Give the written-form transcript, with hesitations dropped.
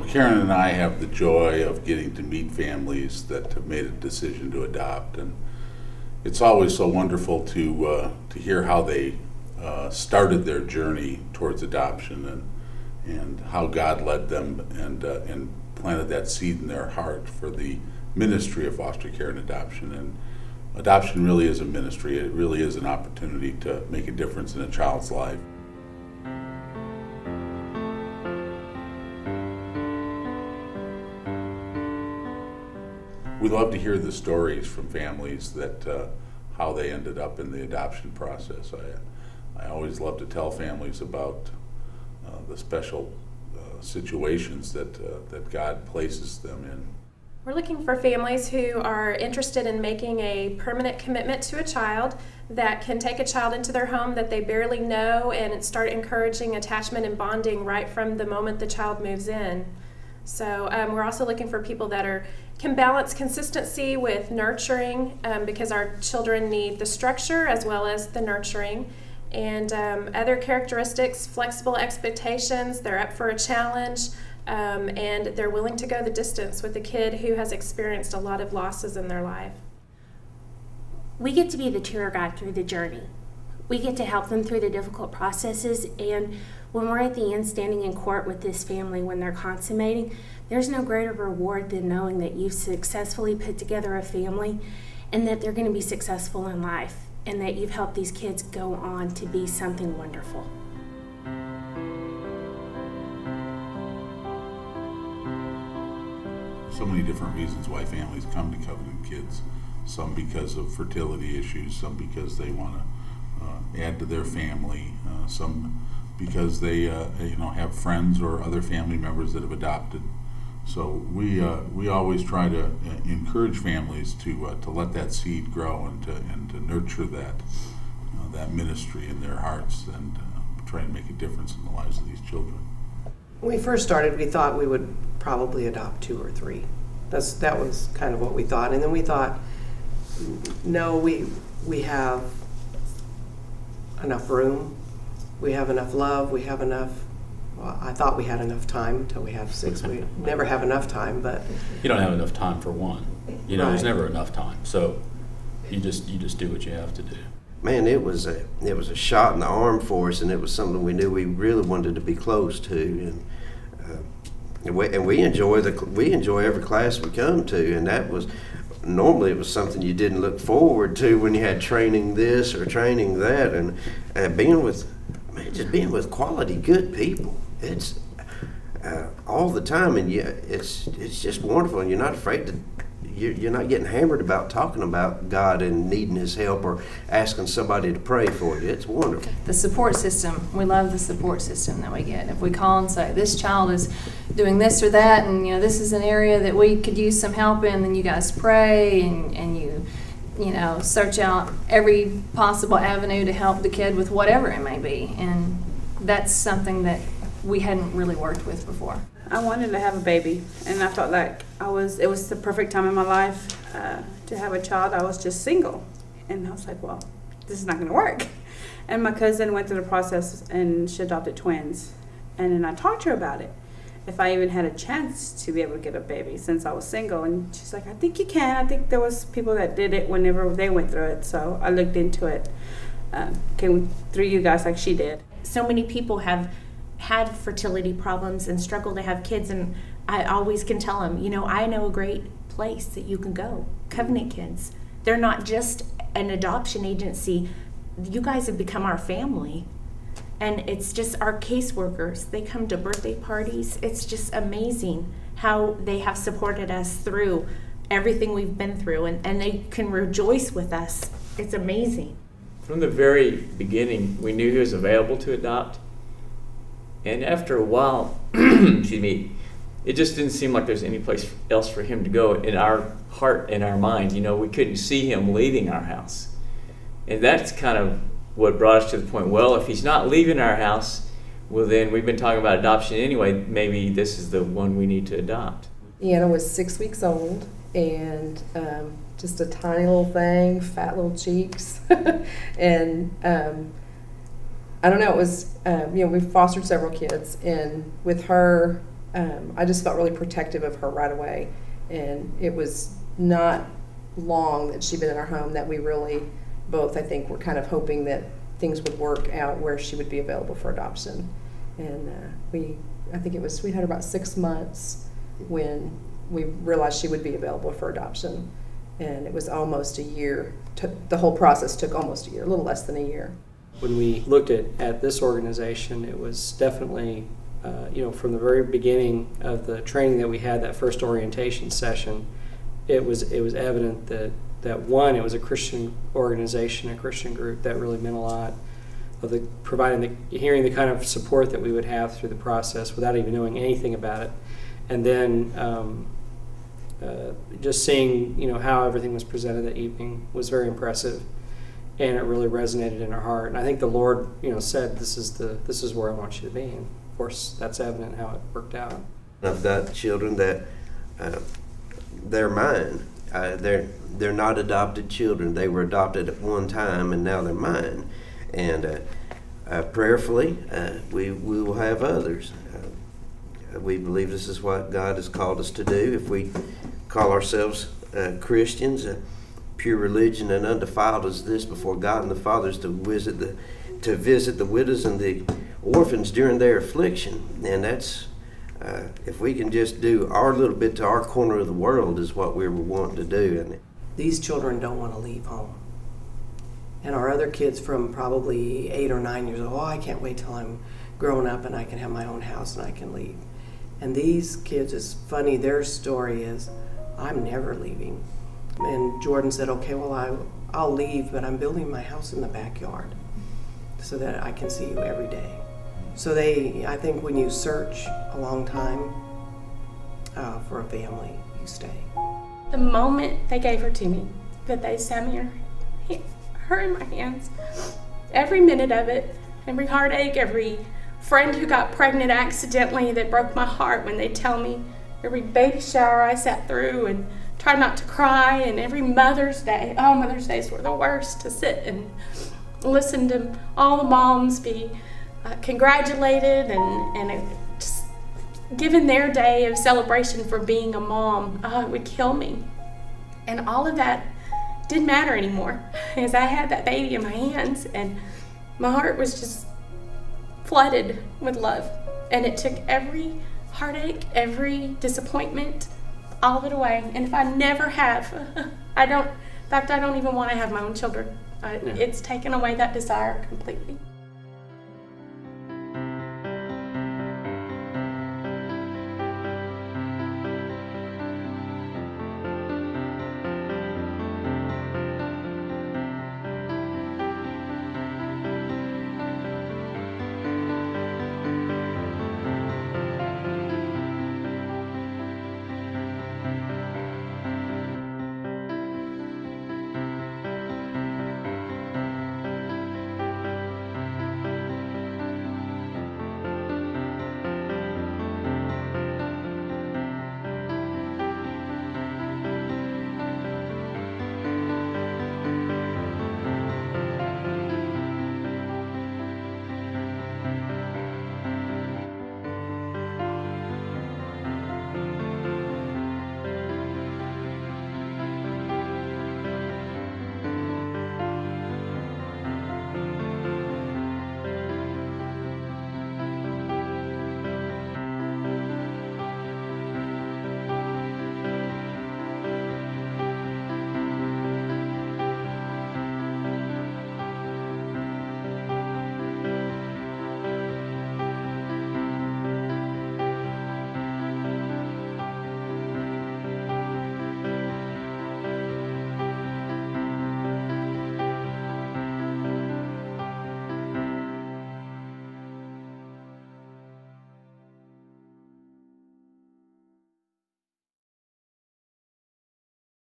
Karen and I have the joy of getting to meet families that have made a decision to adopt, and it's always so wonderful to hear how they started their journey towards adoption, and how God led them and planted that seed in their heart for the ministry of foster care and adoption. And adoption really is a ministry. It really is an opportunity to make a difference in a child's life. We love to hear the stories from families that how they ended up in the adoption process. I always love to tell families about the special situations that God places them in. We're looking for families who are interested in making a permanent commitment to a child, that can take a child into their home that they barely know and start encouraging attachment and bonding right from the moment the child moves in. So we're also looking for people that can balance consistency with nurturing, because our children need the structure as well as the nurturing. And other characteristics: flexible expectations, they're up for a challenge, and they're willing to go the distance with a kid who has experienced a lot of losses in their life. We get to be the tour guide through the journey. We get to help them through the difficult processes, and when we're at the end standing in court with this family when they're consummating, there's no greater reward than knowing that you've successfully put together a family and that they're going to be successful in life, and that you've helped these kids go on to be something wonderful. So many different reasons why families come to Covenant Kids. Some because of fertility issues, some because they want to add to their family, some because they have friends or other family members that have adopted. So we always try to encourage families to let that seed grow and to nurture that ministry in their hearts, and try and make a difference in the lives of these children. When we first started, we thought we would probably adopt 2 or 3. That was kind of what we thought, and then we thought, no, we have enough room, we have enough love, we have enough. Well, I thought we had enough time until we have 6. We never have enough time, but you don't have enough time for one. Right. There's never enough time. So you just do what you have to do. Man, it was a shot in the arm for us, and it was something we knew we really wanted to be close to, and we enjoy every class we come to, and that was normally it was something you didn't look forward to when you had training this or training that, and being with quality good people. It's all the time, and it's just wonderful, and you're not afraid to. You're not getting hammered about talking about God and needing His help or asking somebody to pray for you. It's wonderful. The support system, we love the support system that we get. If we call and say, this child is doing this or that, and this is an area that we could use some help in, then you guys pray and you search out every possible avenue to help the kid with whatever it may be. And that's something that we hadn't really worked with before. I wanted to have a baby, and I felt like it was the perfect time in my life to have a child. I was just single, and I was like, well, this is not going to work. And my cousin went through the process, and she adopted twins. And then I talked to her about it, if I even had a chance to be able to get a baby since I was single. And she's like, I think you can. I think there was people that did it whenever they went through it. So I looked into it, came through you guys like she did. So many people have had fertility problems and struggle to have kids, and I always can tell them, I know a great place that you can go. Covenant Kids. They're not just an adoption agency. You guys have become our family, and it's just our caseworkers. They come to birthday parties. It's just amazing how they have supported us through everything we've been through, and they can rejoice with us. It's amazing. From the very beginning, we knew he was available to adopt. And after a while, excuse me, it just didn't seem like there's any place else for him to go in our heart and our mind. We couldn't see him leaving our house. And that's kind of what brought us to the point, well, if he's not leaving our house, well then we've been talking about adoption anyway, maybe this is the one we need to adopt. Deanna was 6 weeks old, and just a tiny little thing, fat little cheeks. And I don't know, it was, we fostered several kids, and with her, I just felt really protective of her right away. And it was not long that she'd been in our home that we really both, I think, were kind of hoping that things would work out where she would be available for adoption. And I think we had her about 6 months when we realized she would be available for adoption. And it was almost a year. The whole process took almost a year, a little less than a year. When we looked at this organization, it was definitely, from the very beginning of the training that we had, that first orientation session, it was evident that one, it was a Christian organization, a Christian group that really meant a lot of hearing the kind of support that we would have through the process without even knowing anything about it, and then just seeing how everything was presented that evening was very impressive, and it really resonated in our heart. And I think the Lord said, this is where I want you to be, and of course that's evident how it worked out. I've got children that they're mine. They're not adopted children. They were adopted at one time, and now they're mine. And prayerfully, we will have others. We believe this is what God has called us to do. If we call ourselves Christians, pure religion and undefiled as this before God and the Father is to visit the widows and the orphans during their affliction. And that's if we can just do our little bit to our corner of the world is what we were wanting to do. And These children don't want to leave home. And our other kids from probably 8 or 9 years old, oh, I can't wait till I'm grown up and I can have my own house and I can leave. And these kids, it's funny, their story is, I'm never leaving. And Jordan said, okay, well, I'll leave, but I'm building my house in the backyard so that I can see you every day. So I think when you search a long time for a family, you stay. The moment they gave her to me, that they sat me her in my hands, every minute of it, every heartache, every friend who got pregnant accidentally that broke my heart when they tell me, every baby shower I sat through and tried not to cry, and every Mother's Day, Mother's Days were the worst, to sit and listen to all the moms be congratulated and just given their day of celebration for being a mom. It would kill me. And all of that didn't matter anymore as I had that baby in my hands, and my heart was just flooded with love. And it took every heartache, every disappointment, all of it away. And if I never have, I don't even want to have my own children. It's taken away that desire completely.